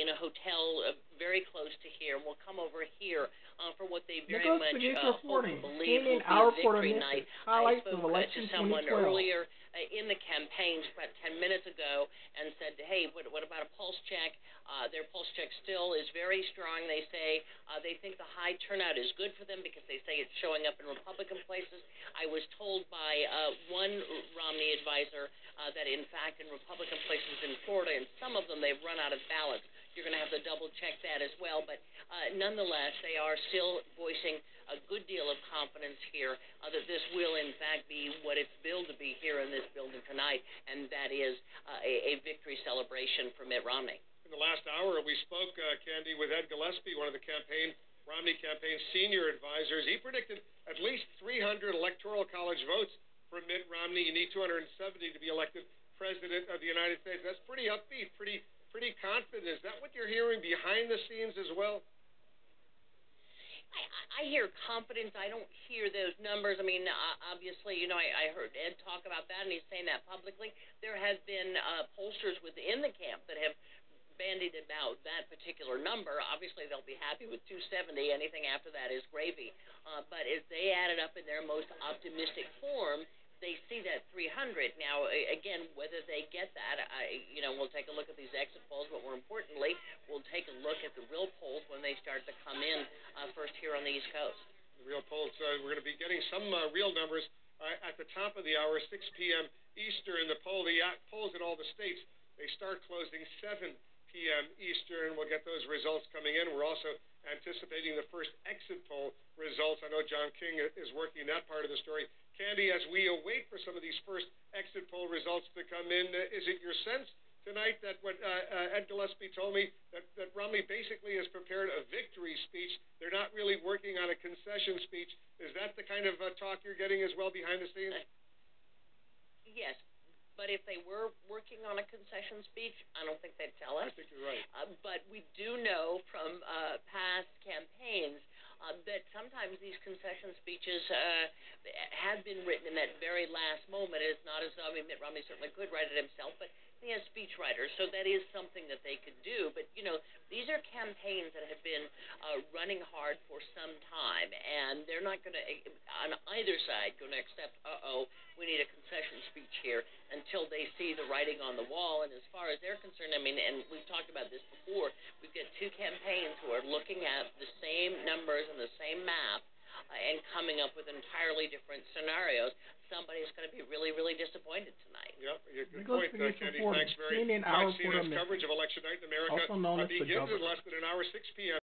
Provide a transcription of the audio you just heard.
in a hotel very close to here, and will come over here for what they very Nicholas much Begay's hope and reporting. believe will be a iReport victory on night. highlights I spoke of election to someone 2012. earlier in the campaign, about 10 minutes ago, and said, hey, what about a pulse check? Their pulse check still is very strong. They say they think the high turnout is good for them because they say it's showing up in Republican places. I was told by one Romney advisor that, in fact, in Republican places in Florida, and some of them they've run out of ballots. You're going to have to double-check that as well. But nonetheless, they are still voicing a good deal of confidence here that this will, in fact, be what it's billed to be here in this building tonight, and that is a victory celebration for Mitt Romney. In the last hour, we spoke, Candy, with Ed Gillespie, one of the Romney campaign's senior advisors. He predicted at least 300 Electoral College votes for Mitt Romney. You need 270 to be elected president of the United States. That's pretty upbeat, pretty confident. Is that what you're hearing behind the scenes as well? I hear confidence. I don't hear those numbers. I mean, obviously, I heard Ed talk about that, and he's saying that publicly. There have been pollsters within the camp that have bandied about that particular number. Obviously, they'll be happy with 270. Anything after that is gravy. But as they add it up in their most optimistic form, they see that 300. Now, again, whether they get that, we'll take a look at these exit polls, but more importantly, we'll take a look at the real polls when they start to come in first here on the East Coast. The real polls, we're going to be getting some real numbers at the top of the hour, 6 p.m. Eastern. The polls in all the states, they start closing 7 p.m. Eastern. We'll get those results coming in. We're also anticipating the first exit poll results. I know John King is working that part of the story. Candy, as we await for some of these first exit poll results to come in, is it your sense tonight that what Ed Gillespie told me, that Romney basically has prepared a victory speech? They're not really working on a concession speech. Is that the kind of talk you're getting as well behind the scenes? Yes. But if they were working on a concession speech, I don't think they'd tell us. I think you're right. But we do know from past campaigns that sometimes these concession speeches have been written in that very last moment. It's not as though, Mitt Romney certainly could write it himself, but he has speechwriters, so that is something that they could do. But, these are campaigns that have been running hard for some time, and they're not going to, on either side, going to accept, we need a concession speech here until they see the writing on the wall. And as far as they're concerned, and we've talked about this before, we've got two campaigns who are looking at the same numbers and the same map and coming up with entirely different scenarios. Somebody's going to be really, really disappointed tonight. Yep, good point, Candy. Thanks very much. CNN's coverage of Election Night in America begins in less than an hour, 6 p.m.